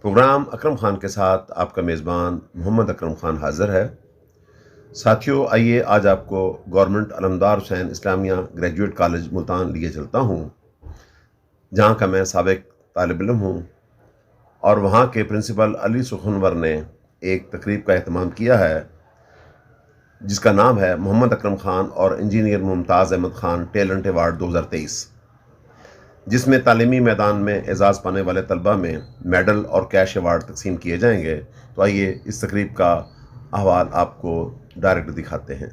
Programme Akram Khan کے ساتھ آپ کا میزبان محمد اکرم خان حاضر ہے۔ ساتھیوں، آئیے آج آپ کو گورنمنٹ علمدار حسین اسلامیہ گریجویٹ کالج ملتان لیے چلتا ہوں، جہاں کا میں سابق طالب علم ہوں، اور وہاں کے پرنسپل علی سخنور نے ایک تقریب کا اہتمام کیا ہے جس کا نام ہے محمد اکرم خان اور انجینئر ممتاز احمد خان ٹیلنٹ ایوارڈ 2023، جس میں تعلیمی میدان میں اعزاز پانے والے طلبہ میں میڈل اور کیش ایوارڈ تقسیم کیے جائیں گے۔ تو آئیے اس تقریب کا احوال آپ کو ڈائریکٹ دکھاتے ہیں۔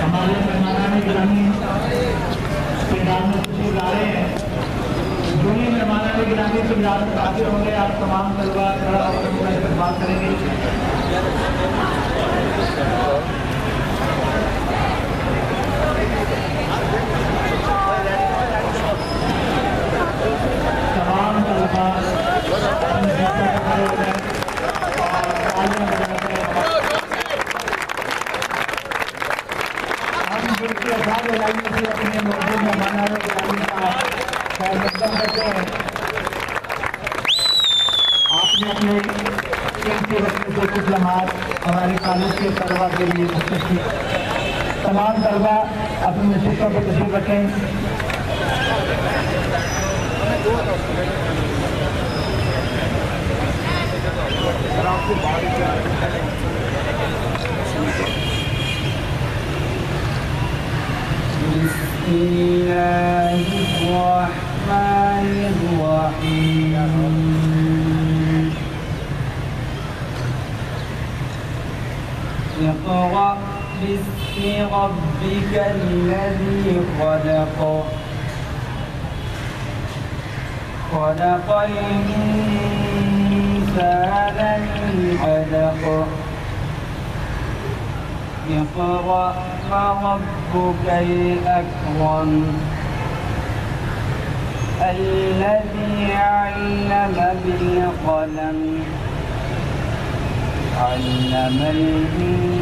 ہمارے مہمان گرامی دونوں مہمان گرامی سے حاضر ہوں گے۔ آپ تمام طلبہ کھڑا ہو کر ان کا بات کریں گے۔ تمام طلبہ اپنے موجود مہمانان گرامی کا خیر مقدم کرتے ہیں۔ آپ نے اپنے قیمتی وقت سے کچھ لمحات ہمارے کالج کے طلبہ کے لیے مختص کی۔ تمام طلبہ اپنی نشستوں پر تشریف رکھیں۔ بسم الله الرحمن الرحيم اقرأ باسم ربك الذي خلق خلق الإنسان من علق اقرأ وربك الأكرم الذي علم بالقلم علم الإنسان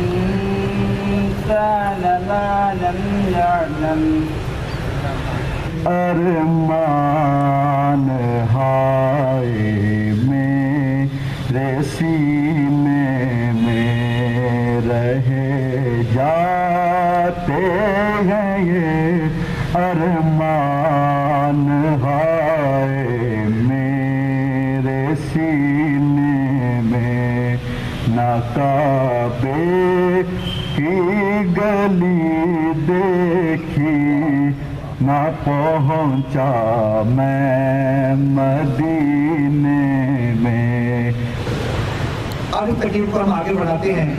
ما لم يعلم ارمان ہائے میرے سینے میں رہے جاتے ہیں یہ ارمان ہائے میرے سینے میں، نہ کعبے کی گلی دیکھی نہ پہنچا میں مدینے میں۔ آج تقریب کو ہم آگے بڑھاتے ہیں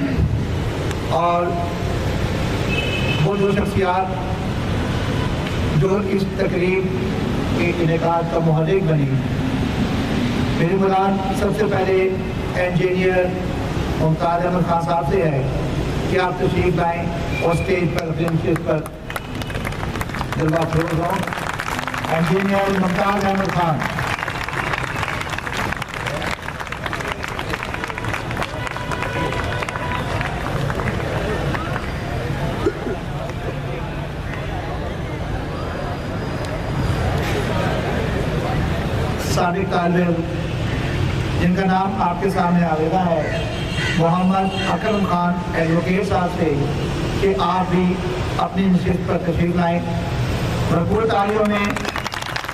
اور وہ دو شخصیات جو اس تقریب کے انعقاد کا محرک بنی، میری مراد سب سے پہلے انجینئر ممتاز احمد خان صاحب سے ہے کہ آپ تشریف لائیں اور اسٹیج پر فلم پر جلوہ افروز ہوں۔ انجینئر ممتاز احمد خان۔ سابق طالب علم جن کا نام آپ کے سامنے آویزہ ہے، محمد اکرم خان ایڈوکیٹ صاحب سے کہ آپ بھی اپنی نشست پر تشریف لائیں۔ بھرپور تعلیموں میں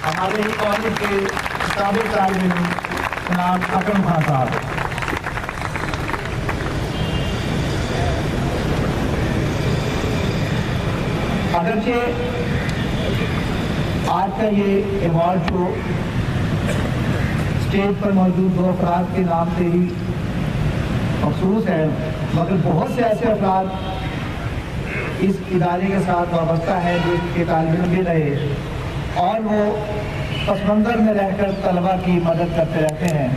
ہمارے ہی کالج کے سابق طالب علم جناب اکرم خان صاحب۔ اگرچہ آج کا یہ ایوارڈ شو اسٹیج پر موجود دو افراد کے نام سے ہی مخصوص ہے، مگر بہت سے ایسے افراد اس ادارے کے ساتھ وابستہ ہیں جو اس کے طالب علم بھی رہے اور وہ پس منظر میں رہ کر طلبہ کی مدد کرتے رہتے ہیں۔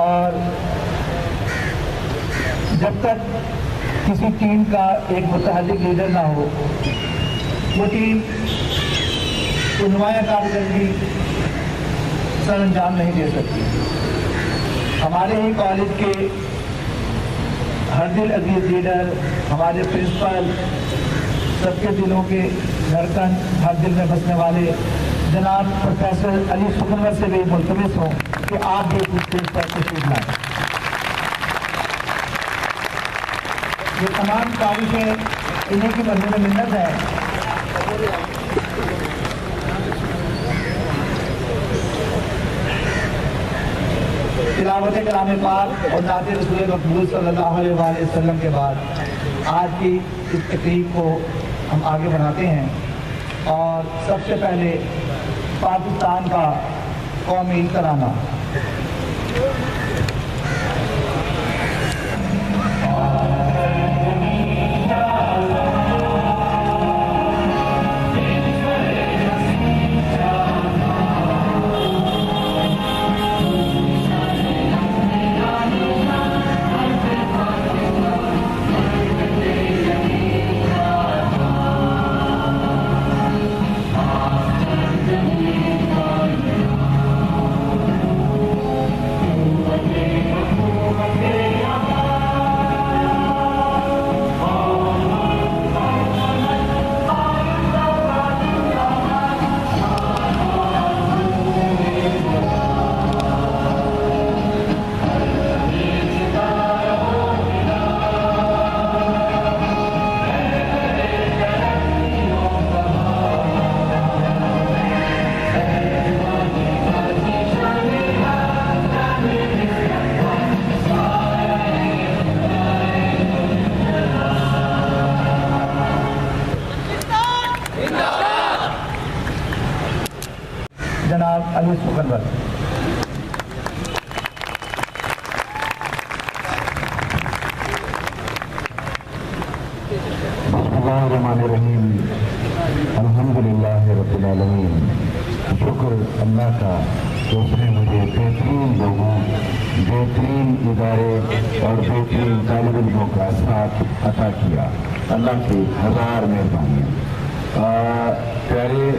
اور جب تک کسی ٹیم کا ایک متحرک لیڈر نہ ہو وہ ٹیم کوئی نمایاں کارکردگی سر انجام نہیں دے سکتی. ہمارے ہی کالج کے ہر دل عزیز لیڈر، ہمارے پرنسپل، سب کے دلوں کے دھڑکن، ہر دل میں بسنے والے جناب پروفیسر علی سکھنور سے بھی ملتمس ہوں کہ آپ بھی اس اسٹیج پر تشریف لائیں. یہ تمام کاوشیں انہیں کی مضمون منت ہے. تلاوت کلام پاک اور نعت رسول مقبول صلی اللہ علیہ وآلہ وسلم کے بعد آج کی اس تقریب کو ہم آگے بڑھاتے ہیں، اور سب سے پہلے پاکستان کا قومی ترانہ. جناب علی سکھنور. بسم اللہ الرحمن الرحیم. الحمدللہ رب العالمین. شکر اللہ کا کہ اس نے مجھے بہترین لوگوں، بہترین ادارے اور بہترین طالب علموں کا ساتھ عطا کیا. اللہ کی ہزار مہربانیاں. پیارے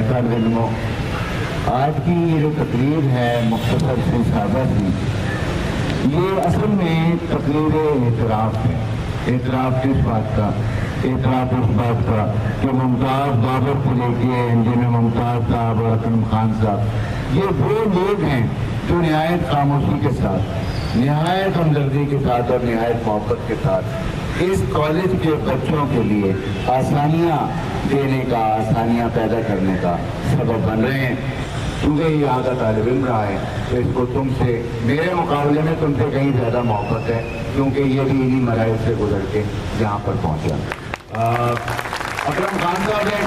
طالب علموں، آج کی یہ جو تقریر ہے مختصر سی سادہ سی، یہ اصل میں تقریر اعتراف ہے. اعتراف کس بات کا؟ اعتراف اس بات کا کہ ممتاز بابر سے لے کے انجینئر ممتاز صاحب اور اکرم خان صاحب، یہ وہ لوگ ہیں جو نہایت خاموشی کے ساتھ، نہایت ہمدردی کے ساتھ اور نہایت محبت کے ساتھ اس کالج کے بچوں کے لیے آسانیاں دینے کا، آسانیاں پیدا کرنے کا سبب بن رہے ہیں. کیونکہ یہ یہاں کا طالب علم رہا ہے تو اس کو تم سے، میرے مقابلے میں تم سے کہیں زیادہ محبت ہے، کیونکہ یہ بھی انہی مراحل سے گزر کے جہاں پر پہنچا. اکرم خان صاحب ہے.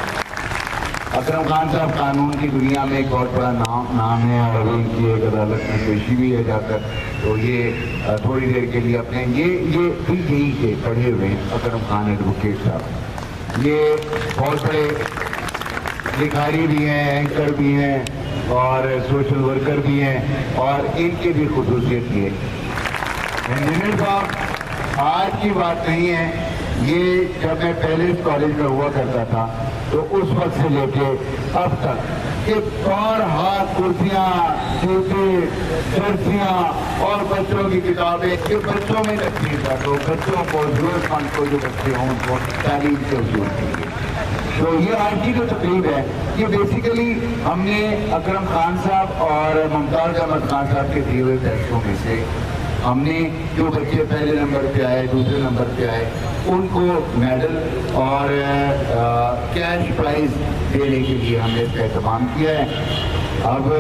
اکرم خان صاحب قانون کی دنیا میں ایک بہت بڑا نام ہے، اور ان کی ایک عدالت میں پیشی بھی ہے جا کر. تو یہ تھوڑی دیر کے لیے اپنے یہ بھی یہی کے پڑھے ہوئے ہیں اکرم خان ایڈوکیٹ صاحب. یہ بہت بڑے لکھاری بھی ہیں، اینکر بھی ہیں اور سوشل ورکر بھی ہیں، اور ان کی بھی خصوصیت یہ انجینئر صاحب آج کی بات نہیں ہے. یہ جب میں پہلے اس کالج میں ہوا کرتا تھا تو اس وقت سے لے کے اب تک یہ 4 ہاتھ کرسیاں، جوتے، کرسیاں اور بچوں کی کتابیں یہ بچوں میں لگتی تھا. تو بچوں کو، ضرورت مند کو جو بچے ہوں ان کو تعلیم سے حصول کیجیے. تو یہ آج کی جو تقریب ہے یہ بیسیکلی ہم نے اکرم خان صاحب اور ممتاز احمد خان صاحب کے دیے ہوئے پیسوں میں سے ہم نے جو بچے پہلے نمبر پہ آئے، دوسرے نمبر پہ آئے، ان کو میڈل اور کیش پرائز دینے کے لیے ہم نے اس کا اہتمام کیا ہے. اب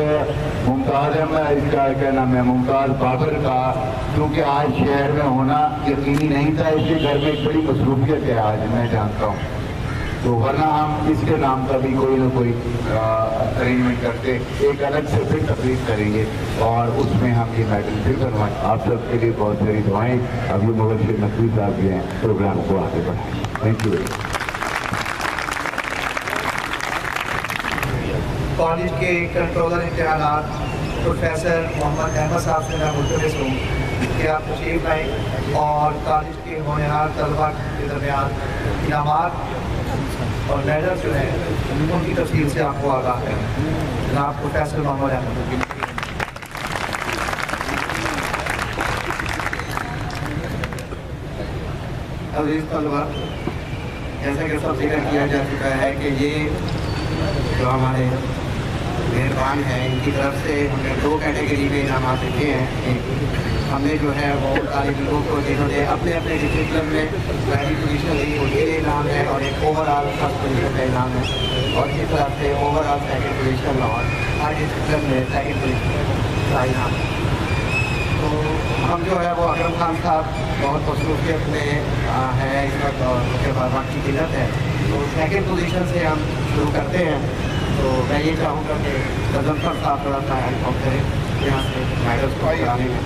ممتاز احمد، اس کا کیا نام ہے، ممتاز بابر کا کیونکہ آج شہر میں ہونا یقینی نہیں تھا، اس کے گھر میں ایک بڑی مصروفیت ہے آج، میں جانتا ہوں. تو ورنہ ہم اس کے نام کا بھی کوئی نہ کوئی ارینجمنٹ کرتے، ایک الگ سے پھر تقریب کریں گے اور اس میں ہم یہ میڈل پھر بنوائیں. آپ سب کے لیے بہت ساری دعائیں. اب یہ مبشر نقوی صاحب بھی ہیں، پروگرام کو آگے بڑھائیں. Thank you. کالج کے کنٹرولر امتحانات پروفیسر محمد احمد صاحب سے میں ملتمس ہوں کہ آپ تشریف لائیں اور کالج کے ہونہار طلباء کے درمیان انعامات اور میڈل جو ہے ان کی تفصیل سے آپ کو آگاہ ہے جناب پروفیسر محمد احمد۔ عزیز طلبہ، جیسا کہ سب ذکر کیا جا چکا ہے کہ یہ جو ہمارے مہربان ہیں ان کی طرف سے ہم نے 2 کیٹیگری میں انعامات لکھے ہیں۔ ایک ہم نے جو ہے وہ طالب علموں کو جنہوں نے اپنے اپنے ڈسپلن میں پہلی پوزیشن لی ان کے لیے انعام ہے، اور ایک اوور آل فرسٹ پوزیشن کا انعام ہے، اور اسی طرح سے اوور آل سیکنڈ پوزیشن اور ہر ڈسپلن میں سیکنڈ پوزیشن کا انعام ہے۔ تو ہم جو ہے وہ اکرم خان صاحب بہت مصروفیت میں ہے اس وقت، اور اس کے بعد وقت کی قلت ہے، تو سیکنڈ پوزیشن سے ہم شروع کرتے ہیں۔ تو میں یہ چاہوں گا کہ غضنفر صاحب تھوڑا سا ہیلپ کریں یہاں سے میڈلس کو آنے میں۔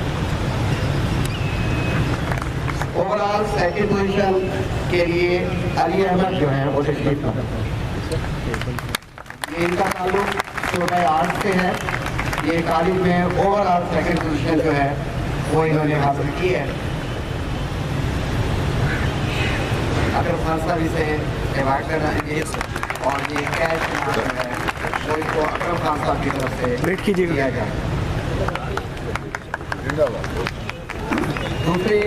اوور آل سیکنڈ پوزیشن کے لیے علی احمد جو ہیں وہ تشریف لائیں۔ یہ ان کا تعلق شعبۂ آرٹ سے ہے۔ یہ کالج میں اوور آل سیکنڈ پوزیشن جو ہے وہ انہوں نے حاصل کی ہے۔ اکرم خان صاحب اسے ایوارڈ کر رہے ہیں، اور یہ کیش جو ہے وہ اس کو اکرم خان صاحب کی طرف سے دیا جائے۔ دوسری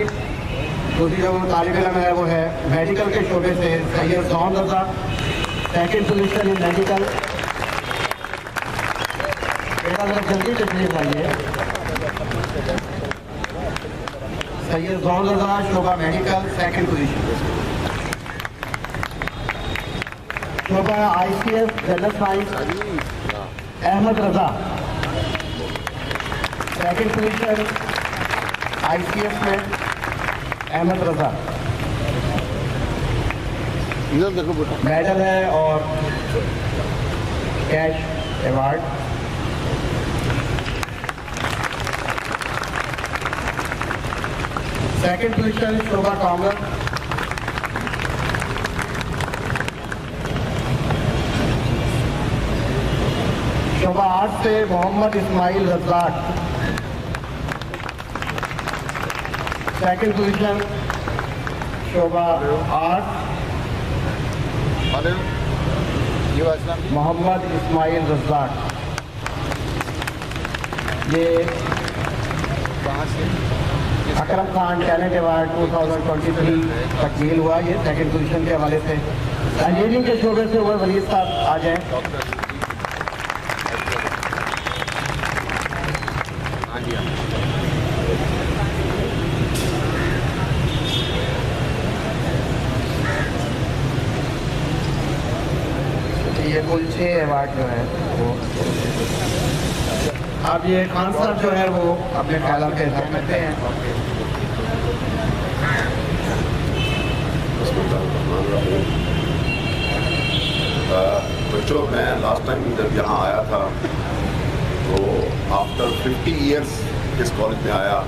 جو طالب علم ہے وہ ہے میڈیکل کے شعبے سے Syed Zoon Raza, second position in medical. بیٹا ذرا جلدی تشریف لائیے۔ سید زون رضا شعبہ میڈیکل، سیکنڈ پوزیشن۔ شعبہ I C S general science Ahmed Raza, second position I C S میں احمد رضا، میڈل ہے اور کیش ایوارڈ۔ سیکنڈ پوزیشن شعبہ کامرس، شعبہ آرٹ سے محمد اسماعیل رزاق، سیکنڈ پوزیشن شعبہ آرٹ محمد اسماعیل رزاق۔ یہ اکرم خان ٹیلنٹ ایوارڈ 2023 تقدیل ہوا، یہ سیکنڈ پوزیشن کے حوالے سے۔ انجینئرنگ کے شعبے سے عمر ولید صاحب آ جائیں۔ یہ کل 6 ایوارڈ جو ہے وہ اب یہ خان صاحب جو ہے وہ اپنے خیالات کا اظہار کرتے ہیں۔ بچوں، میں لاسٹ ٹائم جب یہاں آیا تھا تو آفٹر 50 ایئرس اس کالج میں آیا۔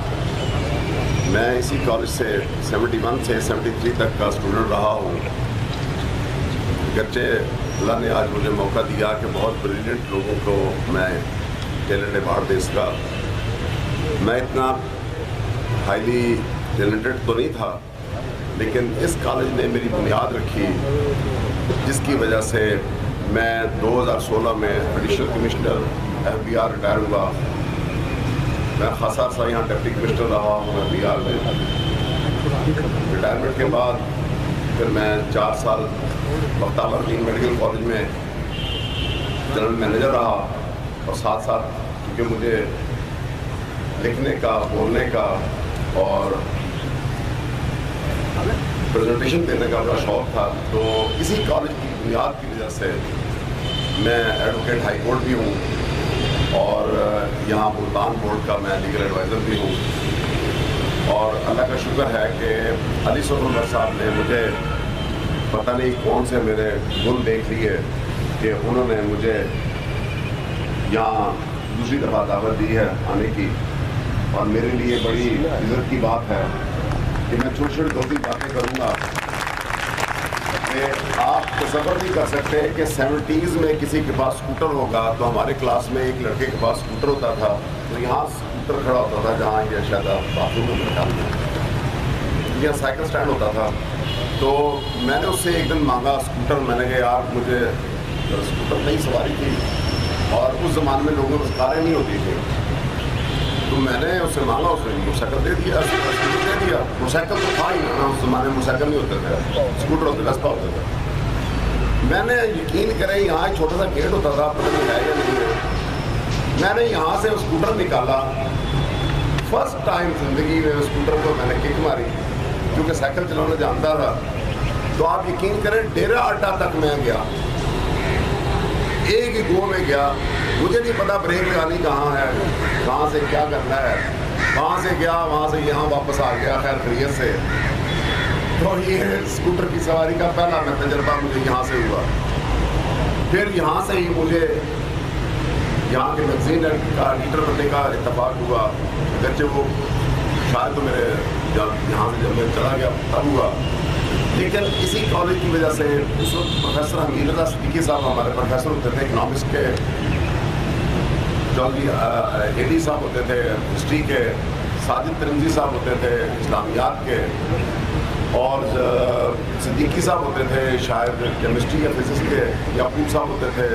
میں اسی کالج سے 71 سے 73 تک کا اسٹوڈنٹ رہا ہوں۔ گرچہ اللہ نے آج مجھے موقع دیا کہ بہت بریلینٹ لوگوں کو میں ٹیلنٹ ایوارڈ دے سکا۔ میں اتنا ہائیلی ٹیلنٹڈ تو نہیں تھا، لیکن اس کالج نے میری بنیاد رکھی، جس کی وجہ سے میں 2016 میں ایڈیشنل کمشنر FBR ریٹائر ہوا۔ میں خاصا عرصہ یہاں ڈپٹی کمشنر رہا ہوں FBR میں۔ ریٹائرمنٹ کے بعد پھر میں 4 سال بختیار الدین میڈیکل کالج میں جنرل مینیجر رہا، اور ساتھ ساتھ کیونکہ مجھے لکھنے کا، بولنے کا اور پریزنٹیشن دینے کا بڑا شوق تھا، تو اسی کالج کی بنیاد کی وجہ سے میں ایڈوکیٹ ہائی کورٹ بھی ہوں، اور یہاں ملتان بورڈ کا میں لیگل ایڈوائزر بھی ہوں۔ اور اللہ کا شکر ہے کہ علی سرور صاحب نے مجھے پتہ نہیں کون سے میرے گن دیکھ لیے کہ انہوں نے مجھے یہاں دوسری دفعہ دعوت دی ہے آنے کی، اور میرے لیے بڑی عزت کی بات ہے کہ میں چھوٹی چھوٹی 2-3 باتیں کروں گا کہ آپ تصور نہیں کر سکتے کہ 70s میں کسی کے پاس اسکوٹر ہوگا۔ تو ہمارے کلاس میں ایک لڑکے کے پاس اسکوٹر ہوتا تھا، تو یہاں اسکوٹر کھڑا ہوتا تھا جہاں یہ شاید باتھ روم میں بیٹھا، یہاں سائیکل اسٹینڈ ہوتا تھا، تو میں نے اس سے ایک دن مانگا اسکوٹر. میں نے کہا یار مجھے اسکوٹر نئی سواری تھی اور اس زمانے میں لوگوں کو کاریں نہیں ہوتی تھی, تو میں نے اس سے مانگا, اس نے موٹر سائیکل دے دیا, اسکوٹر دے دیا. موٹر سائیکل تو تھا ہی نا, اس زمانے میں موٹر سائیکل نہیں ہوتے تھے, اسکوٹر ہوتے رستہ ہوتا تھا. میں نے یقین کریں یہاں ایک چھوٹا سا گیٹ ہوتا تھا, پتہ نہیں ہے یا نہیں ہے, میں نے یہاں سے اسکوٹر نکالا. فرسٹ ٹائم زندگی میں اسکوٹر کو میں نے کک ماری کیونکہ سائیکل چلانا جانتا تھا. تو آپ یقین کریں ڈیرا اڈا تک میں گیا, ایک ہی گو میں گیا, مجھے نہیں پتا بریک لگانی کہاں ہے, کہاں سے کیا کرنا ہے. وہاں سے گیا, وہاں سے یہاں واپس آ گیا خیر خیریت سے. تو یہ اسکوٹر کی سواری کا پہلا میں تجربہ مجھے یہاں سے ہوا. پھر یہاں سے ہی مجھے یہاں کے میگزین کا ایڈیٹر بننے کا اتفاق ہوا, اگرچہ وہ شاید تو میرے یہاں سے جب میں چلا گیا تب ہوا, لیکن اسی کالج کی وجہ سے اس وقت پروفیسر حمید رضا صدیقی صاحب ہمارے پروفیسر ہوتے تھے اکنامکس کے, جلدی اے ڈی صاحب ہوتے تھے ہسٹری کے, ساجد ترمزی صاحب ہوتے تھے اسلامیات کے, اور صدیقی صاحب ہوتے تھے شاید کیمسٹری یا فزکس کے, یعقوب صاحب ہوتے تھے.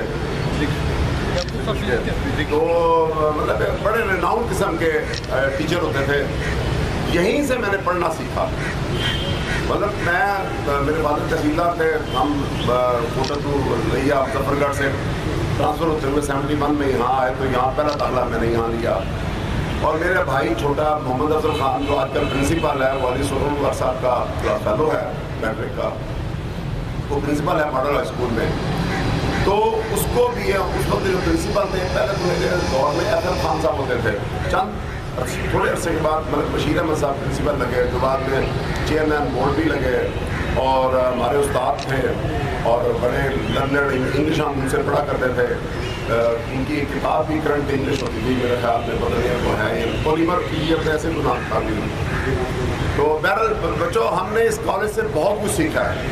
تو مطلب بڑے ریناؤنڈ قسم کے ٹیچر ہوتے تھے. یہیں سے میں نے پڑھنا سیکھا. مطلب میں میرے والد تحصیلدار تھے, ہم کوٹا ٹو لیا ظفر گڑھ سے ٹرانسفر ہوتے ہوئے 71 میں یہاں آئے, تو یہاں پہلا داخلہ میں نے یہاں لیا. اور میرا بھائی چھوٹا محمد افضل خان جو آج کل پرنسپل ہے, وہ علی سرور صاحب کا فیلو ہے میٹرک کا, وہ پرنسپل ہے ماڈل ہائی اسکول میں. تو اس کو بھی اس وقت جو پرنسپل تھے پہلے تو میرے دور میں ایف ایم خان صاحب ہوتے تھے, چند تھوڑے عرصے کے بعد مطلب بشیر احمد صاحب پرنسپل لگے, جو بعد میں چیئرمین بورڈ بھی لگے, اور ہمارے استاد تھے اور بڑے لرنر, انگلش ہم ان سے پڑھا کرتے تھے. ان کی کتاب بھی کرنٹ انگلش ہوتی تھی میرے خیال میں, بدلیہ کو ہے پولیمر کی یہ ایسے کو نام تھا بھی. تو بہرحال بچوں ہم نے اس کالج سے بہت کچھ سیکھا ہے.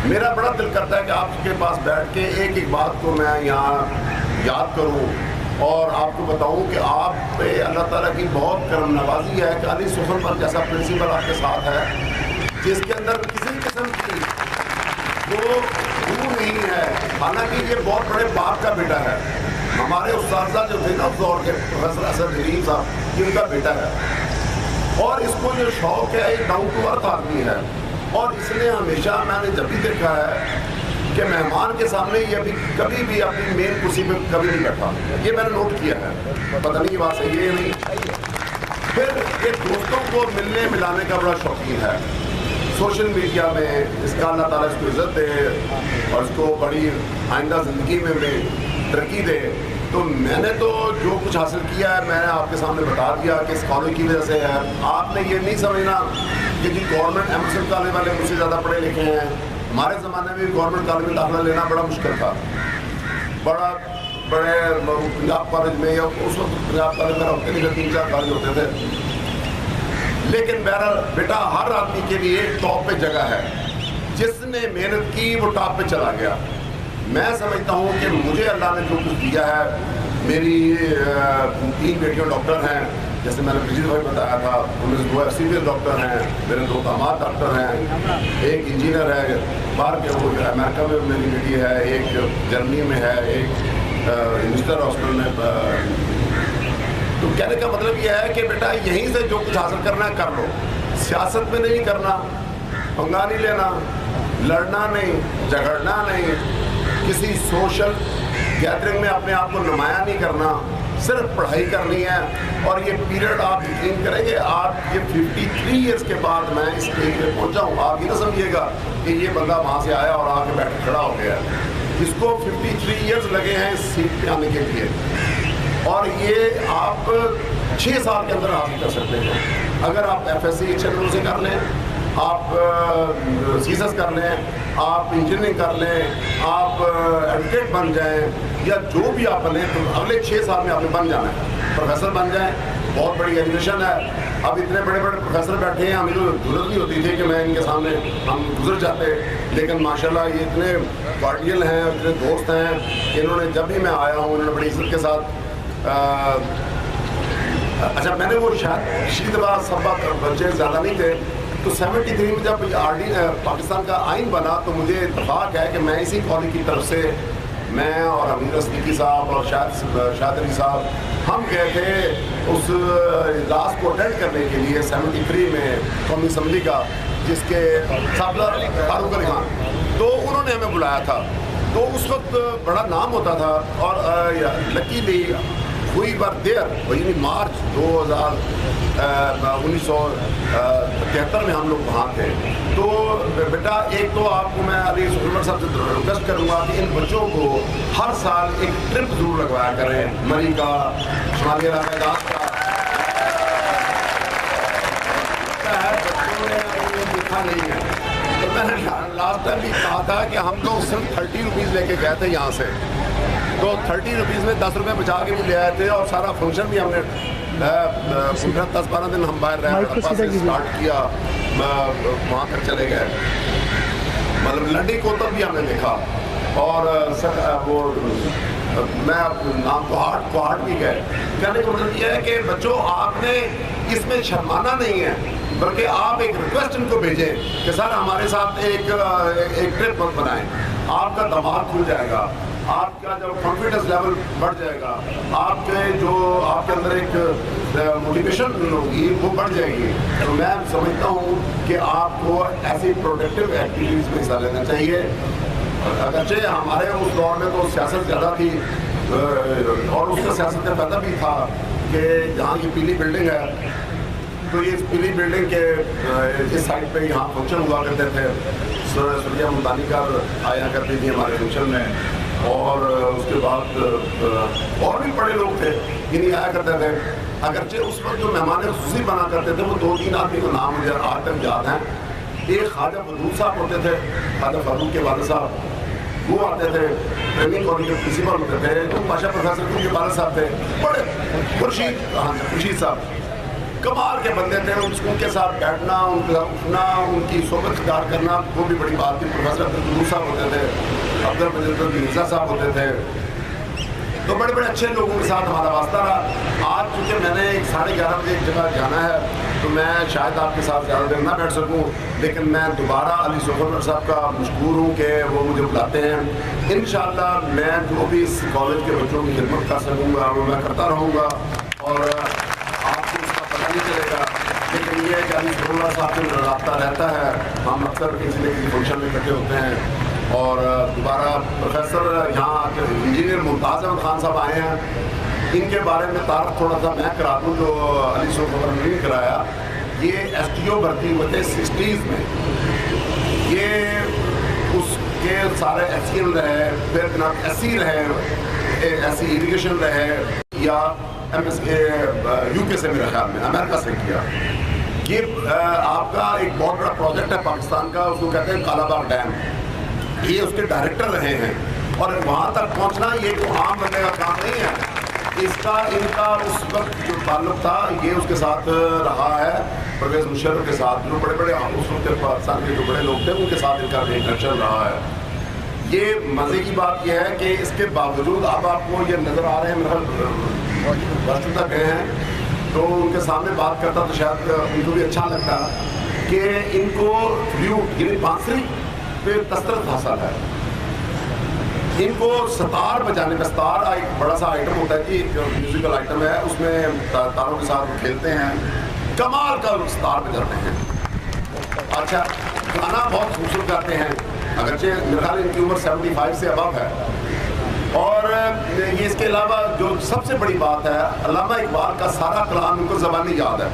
میرا بڑا دل کرتا ہے کہ آپ کے پاس بیٹھ کے ایک ایک بات کو میں یہاں یاد کروں اور آپ کو بتاؤں کہ آپ پہ اللہ تعالیٰ کی بہت کرم نوازی ہے کہ علی سفر پر جیسا پرنسپل آپ کے ساتھ ہے, جس کے اندر کسی قسم کی وہ نہیں ہے. حالانکہ یہ بہت بڑے باپ کا بیٹا ہے. ہمارے اساتذہ جو تھے نا اس دور کے پروفیسر اسد حلیم صاحب, یہ ان کا بیٹا ہے, اور اس کو جو شوق ہے ایک ڈاؤن ٹو ارتھ آدمی ہے. اور اس نے ہمیشہ میں نے جب بھی دیکھا ہے کہ مہمان کے سامنے یہ بھی کبھی بھی اپنی مین کرسی پہ کبھی نہیں بیٹھا. یہ میں نے نوٹ کیا ہے, پتہ نہیں یہ بات صحیح ہے یا نہیں. پھر یہ دوستوں کو ملنے ملانے کا بڑا شوقین ہے. سوشل میڈیا میں اس کا اللہ تعالیٰ اس کو عزت دے اور اس کو بڑی آئندہ زندگی میں بھی ترقی دے. تو میں نے تو جو کچھ حاصل کیا ہے میں نے آپ کے سامنے بتا دیا کہ اس کالج کی وجہ سے ہے. آپ نے یہ نہیں سمجھنا کہ جی گورنمنٹ ایمرسن کالج والے مجھ سے زیادہ پڑھے لکھے ہیں. ہمارے زمانے میں بھی گورنمنٹ کالج میں داخلہ لینا بڑا مشکل تھا. بڑے پنجاب کالج میں یا اس وقت پنجاب کالج میں ہوتے نہیں تھے, 3-4 کالج ہوتے تھے. لیکن بہرحال بیٹا ہر آدمی کے لیے ٹاپ پہ جگہ ہے. جس نے محنت کی وہ ٹاپ پہ چلا گیا. میں سمجھتا ہوں کہ مجھے اللہ نے جو کچھ دیا ہے, میری 3 بیٹیاں ڈاکٹر ہیں, جیسے میں نے پچھلی دفعہ بتایا تھا, ان میں سے 2 سینئر ڈاکٹر ہیں, میرے 2 داماد ڈاکٹر ہیں, ایک انجینئر ہے باہر کے, وہ امریکہ میں میری بیٹی ہے, ایک جرمنی میں ہے, ایک انجسٹر ہاسپٹل میں. تو کہنے کا مطلب یہ ہے کہ بیٹا یہیں سے جو کچھ حاصل کرنا ہے کر لو. سیاست میں نہیں کرنا, پنگا نہیں لینا, لڑنا نہیں, جھگڑنا نہیں, کسی سوشل گیدرنگ میں اپنے آپ کو نمایاں نہیں کرنا, صرف پڑھائی کرنی ہے. اور یہ پیریڈ آپ یقین کریں گے, آپ یہ 53 ایئرس کے بعد میں اس اسٹیج پہ پہنچا ہوں. آپ یہ نہ سمجھیے گا کہ یہ بندہ وہاں سے آیا اور آ کے بیٹھ کھڑا ہو گیا. اس کو 53 ایئرس لگے ہیں اس سیٹ پہ آنے کے لیے, اور یہ آپ 6 سال کے اندر حاصل کر سکتے ہیں. اگر آپ FSC اچھے طرح سے کر لیں, آپ CSS کر لیں, آپ انجینئرنگ کر لیں, آپ ایڈوکیٹ بن جائیں, یا جو بھی آپ بنیں, تو اگلے 6 سال میں آپ نے بن جانا ہے, پروفیسر بن جائیں. بہت بڑی ایجوکیشن ہے. اب اتنے بڑے بڑے پروفیسر بیٹھے ہیں, ہمیں تو ضرورت نہیں ہوتی تھی کہ میں ان کے سامنے ہم گزر جاتے, لیکن ماشاءاللہ یہ اتنے کارڈیل ہیں, اتنے دوست ہیں کہ انہوں نے جب بھی میں آیا ہوں انہوں نے بڑی عزت کے ساتھ. اچھا میں نے وہ شاید شید بار سب بچے زیادہ نہیں تھے, تو 73 میں جب پاکستان کا آئین بنا تو مجھے اتفاق ہے کہ میں اسی کالج کی طرف سے میں اور امیر صدیقی صاحب اور شاہد علی صاحب ہم گئے تھے اس اجلاس کو اٹینڈ کرنے کے لیے 73 میں قومی اسمبلی کا، جس کے صدر فاروق علی خان، تو انہوں نے ہمیں بلایا تھا. تو اس وقت بڑا نام ہوتا تھا اور لکیلی وی ور دیئر، یعنی مارچ 1973 میں ہم لوگ وہاں تھے. تو بیٹا ایک تو آپ کو میں علی سلمان صاحب سے ریکویسٹ کروں گا کہ ان بچوں کو ہر سال ایک ٹرپ ضرور لگوایا کریں، مری کا، شمالی علاقہ جات کا. بچوں نے دیکھا نہیں ہے. تو میں نے لاسٹ ٹائم بھی کہا تھا کہ ہم لوگ صرف 30 روپیز لے کے گئے تھے یہاں سے، تو 30 روپیز میں 10 روپے بچا کے بھی لے آئے تھے، اور سارا فنکشن بھی ہم نے 10-12 دن ہم باہر رہے، اسٹارٹ کیا، وہاں تک چلے گئے. مطلب لنڈی کوتب بھی ہم نے دیکھا، اور وہ میں نام کوہاٹ بھی گئے. کہنے کا مطلب یہ ہے کہ بچوں آپ نے اس میں شرمانا نہیں ہے، بلکہ آپ ایک ریکویسٹ ان کو بھیجیں کہ سر ہمارے ساتھ ایک ٹرپ بنائیں. آپ کا دماغ کھل جائے گا، آپ کا جو کانفیڈنس لیول بڑھ جائے گا، آپ کے اندر ایک موٹیویشن ہوگی وہ بڑھ جائے گی. تو میں سمجھتا ہوں کہ آپ کو ایسی پروڈکٹیو ایکٹیویٹیز میں حصہ لینا چاہیے. اگرچہ ہمارے اس دور میں تو سیاست زیادہ تھی، اور اس کا سیاست میں پتہ بھی تھا کہ جہاں یہ پیلی بلڈنگ ہے، تو یہ پیلی بلڈنگ کے اس سائڈ پہ یہاں فنکشن ہوا کرتے تھے. سریا ممتانی کا آیا کرتی تھی ہمارے فنکشن میں، اور اس کے بعد اور بھی بڑے لوگ تھے جنہیں آیا کرتے تھے. اگرچہ اس وقت جو مہمان خصوصی بنا کرتے تھے وہ 2-3 آدمی کا نام مجھے آج تک یاد ہیں. ایک خواجہ بدود صاحب ہوتے تھے، خواجہ فاروق کے والد صاحب، وہ آتے تھے، ٹریننگ کالج کے پرنسپل ہوتے تھے. تو بادشاہ پروفیسر کے والد صاحب تھے، بڑے خورشید صاحب کمال کے بندے تھے. ان کے ساتھ بیٹھنا، ان کے ساتھ اٹھنا، ان کی صحبت اختیار کرنا وہ بھی بڑی بات تھی. پروفیسر عبدالقدوس صاحب ہوتے تھے، عبدالمجید مرزا صاحب ہوتے تھے. تو بڑے بڑے اچھے لوگوں کے ساتھ ہمارا واسطہ رہا. آج چونکہ میں نے 11:30 بجے ایک جگہ جانا ہے، تو میں شاید آپ کے ساتھ زیادہ دیر نہ بیٹھ سکوں، لیکن میں دوبارہ علی سلمان صاحب کا مشکور ہوں کہ وہ مجھے بلاتے ہیں. انشاءاللہ میں جو بھی اس کالج کے بچوں کی خدمت کر سکوں گا وہ میں کرتا رہوں گا، اور آپ کو اس کا پتہ نہیں چلے گا. لیکن یہ ہے کہ علی سلمان صاحب سے رابطہ رہتا ہے. ہم اکثر کسی نہ کسی فنکشن میں اکٹھے ہوتے ہیں. اور دوبارہ پروفیسر یہاں انجینئر ممتاز احمد خان صاحب آئے ہیں. ان کے بارے میں تعارف تھوڑا سا میں کرا دوں جو علی سلمان نے نہیں کرایا. یہ ایس ٹی او بھرتی ہوئے تھے 60s میں. یہ اس کے سارے ایس سی ایم رہے، پھر جناب ایس سی رہے، ایس سی اریگیشن رہے، یا ایم ایس کے یو کے سے میرے خیال میں امریکہ سے کیا. یہ آپ کا ایک بہت بڑا پروجیکٹ ہے پاکستان کا، اس کو کہتے ہیں کالا باغ ڈیم. یہ اس کے ڈائریکٹر رہے ہیں، اور وہاں تک پہنچنا یہ کوئی عام بندے کا کام نہیں ہے. ان کا اس وقت جو تعلق تھا یہ اس کے ساتھ رہا ہے، پرویز مشرف کے ساتھ، جو بڑے بڑے اس وقت پاکستان کے جو بڑے لوگ تھے ان کے ساتھ ان کا انٹریکشن رہا ہے. یہ مزے کی بات یہ ہے کہ اس کے باوجود اب آپ کو یہ نظر آ رہے ہیں، میرا برسوں تک گئے ہیں تو ان کے سامنے بات کرتا تو شاید ان کو بھی اچھا لگتا کہ ان کو فلوٹ یعنی بانسری پہ کثرت حاصل ہے. ان کو ستار بجانے میں، ستار ایک بڑا سا آئٹم ہوتا ہے کہ جو میوزیکل آئٹم ہے، اس میں تاروں کے ساتھ کھیلتے ہیں، کمال کا ستار بجاتے ہیں. اچھا گانا بہت خوبصورت گاتے ہیں، اگرچہ میرا خیال ان کی عمر 75 سے ابو ہے. اور یہ اس کے علاوہ جو سب سے بڑی بات ہے، علامہ اقبال کا سارا کلام ان کو زبانی یاد ہے.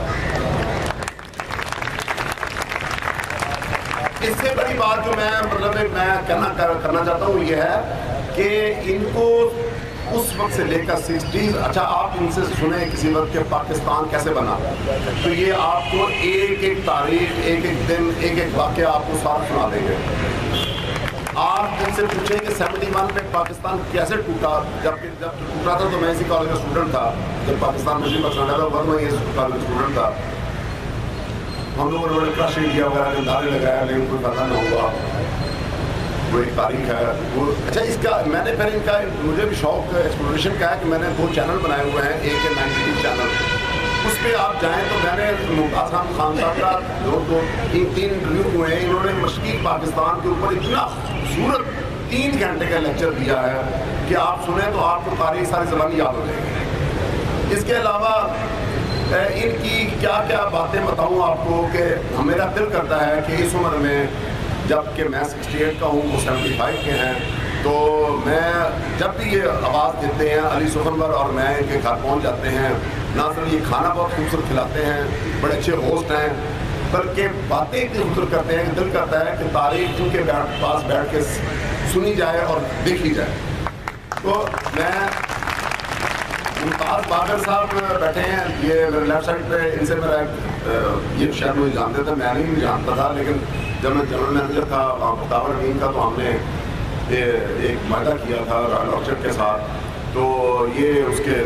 اس سے بڑی بات جو میں کرنا چاہتا ہوں یہ ہے کہ ان کو اس وقت سے لے کر 60s، اچھا آپ ان سے سنیں کسی وقت کہ پاکستان کیسے بنا، تو یہ آپ کو ایک ایک تاریخ، ایک ایک دن، ایک ایک واقعہ آپ کو ساتھ سنا دیں گے. آپ ان سے پوچھیں کہ 71 میں پاکستان کیسے ٹوٹا. جب ٹوٹا تھا تو میں اسی کالج کا اسٹوڈنٹ تھا. جب پاکستان مسلم وقت میں اس کالج کا اسٹوڈنٹ تھا. ہم لوگوں نے کرش انڈیا وغیرہ کے اندازے لگایا، لیکن کوئی پتہ نہ ہوا. وہ ایک تاریخ ہے وہ. اچھا اس کا میں نے پھر ان کا مجھے بھی شوق ایکسپلوریشن کا ہے کہ میں نے 2 چینل بنائے ہوئے ہیں. ایک ہے 92 چینل، اس پہ آپ جائیں تو میں نے ممتاز خان صاحب کا دو تین انٹرویو ہوئے ہیں. انہوں نے مشرقی پاکستان کے اوپر اتنا خوبصورت 3 گھنٹے کا لیکچر دیا ہے کہ آپ سنیں تو آپ کو تاریخ ساری زبان یاد ہو جائے گی. اس کے علاوہ ان کی کیا کیا باتیں بتاؤں آپ کو کہ میرا دل کرتا ہے کہ اس عمر میں جب کہ میں 68 کا ہوں وہ 75 کے ہیں, تو میں جب بھی یہ آواز دیتے ہیں علی سخنور اور میں ان کے گھر پہنچ جاتے ہیں, نہ صرف یہ کھانا بہت خوبصورت کھلاتے ہیں, بڑے اچھے ہوسٹ ہیں, بلکہ باتیں اتنی خوبصورت کرتے ہیں کہ دل کرتا ہے کہ تاریخ ان کے پاس بیٹھ کے سنی جائے اور دیکھی جائے. تو میں ممتاز باقر صاحب بیٹھے ہیں, یہ میرے لیفٹ سائڈ پہ, ان سے میرا یہ شاید مجھے جانتے تھے, میں نہیں جانتا تھا, لیکن جب میں جنرل مینیجر تھا ٹاور امین کا تو ہم نے ایک معاہدہ کیا تھا رائل آرچرڈ کے ساتھ, تو یہ اس کے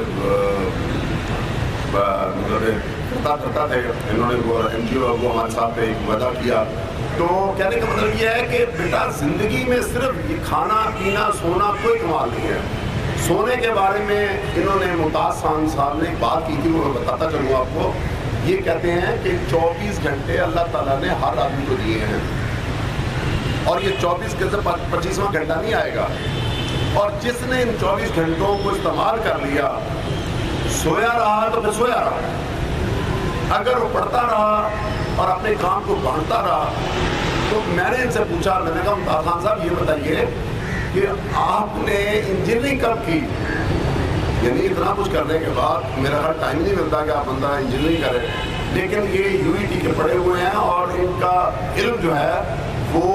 مطلب کرتا تھے, انہوں نے وہ NGO وہ ہمارے ساتھ پہ ایک وعدہ کیا. تو کہنے کا مطلب یہ ہے کہ بیٹا زندگی میں صرف یہ کھانا پینا سونا کوئی کمال نہیں ہے. سونے کے بارے میں انہوں نے ممتاز خان صاحب نے ایک بات کی تھی, وہ میں بتاتا چلوں آپ کو. یہ کہتے ہیں کہ 24 گھنٹے اللہ تعالیٰ نے ہر آدمی کو دیے ہیں, اور یہ 24 کے 25واں گھنٹہ نہیں آئے گا, اور جس نے ان 24 گھنٹوں کو استعمال کر لیا, سویا رہا تو پھر سویا رہا, اگر وہ پڑھتا رہا اور اپنے کام کو بانٹتا رہا. تو میں نے ان سے پوچھا, میں نے کہا ممتاز خان صاحب یہ بتائیے کہ آپ نے انجینئرنگ کب کی؟ یعنی اتنا کچھ کرنے کے بعد میرا ہر ٹائم نہیں ملتا کہ آپ بندہ انجینئرنگ کرے, لیکن یہ UET کے پڑھے ہوئے ہیں اور ان کا علم جو ہے وہ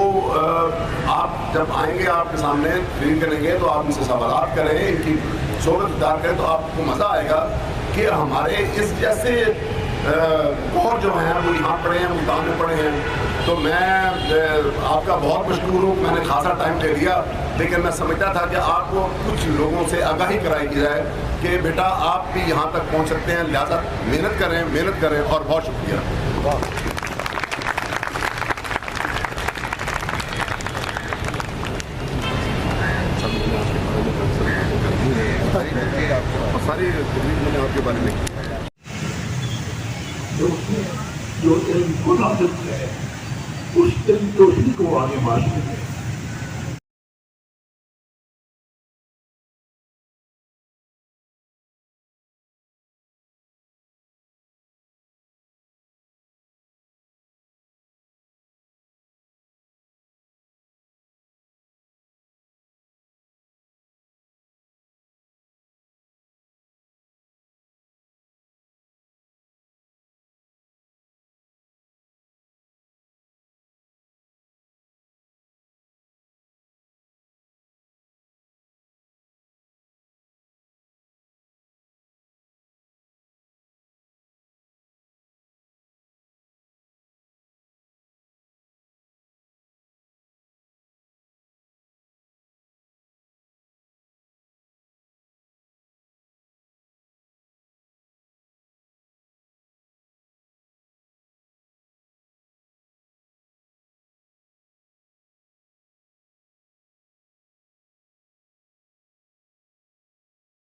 آپ جب آئیں گے آپ کے سامنے فیل کریں گے تو آپ ان سے سوالات کریں, ان کی صحبت اختیار کریں, تو آپ کو مزہ آئے گا کہ ہمارے اس جیسے اور جو ہیں وہ یہاں پڑھے ہیں, ملتان میں پڑھے ہیں. تو میں آپ کا بہت مشکور ہوں, میں نے خاصا ٹائم لے لیا, لیکن میں سمجھتا تھا کہ آپ کو کچھ لوگوں سے آگاہی کرائی جائے کہ بیٹا آپ بھی یہاں تک پہنچ سکتے ہیں, لہٰذا محنت کریں. اور بہت شکریہ. ساری تقریب میں نے آپ کے بارے میں جو علم کو نازل ہے اس علم توحید کو آگے معاشرے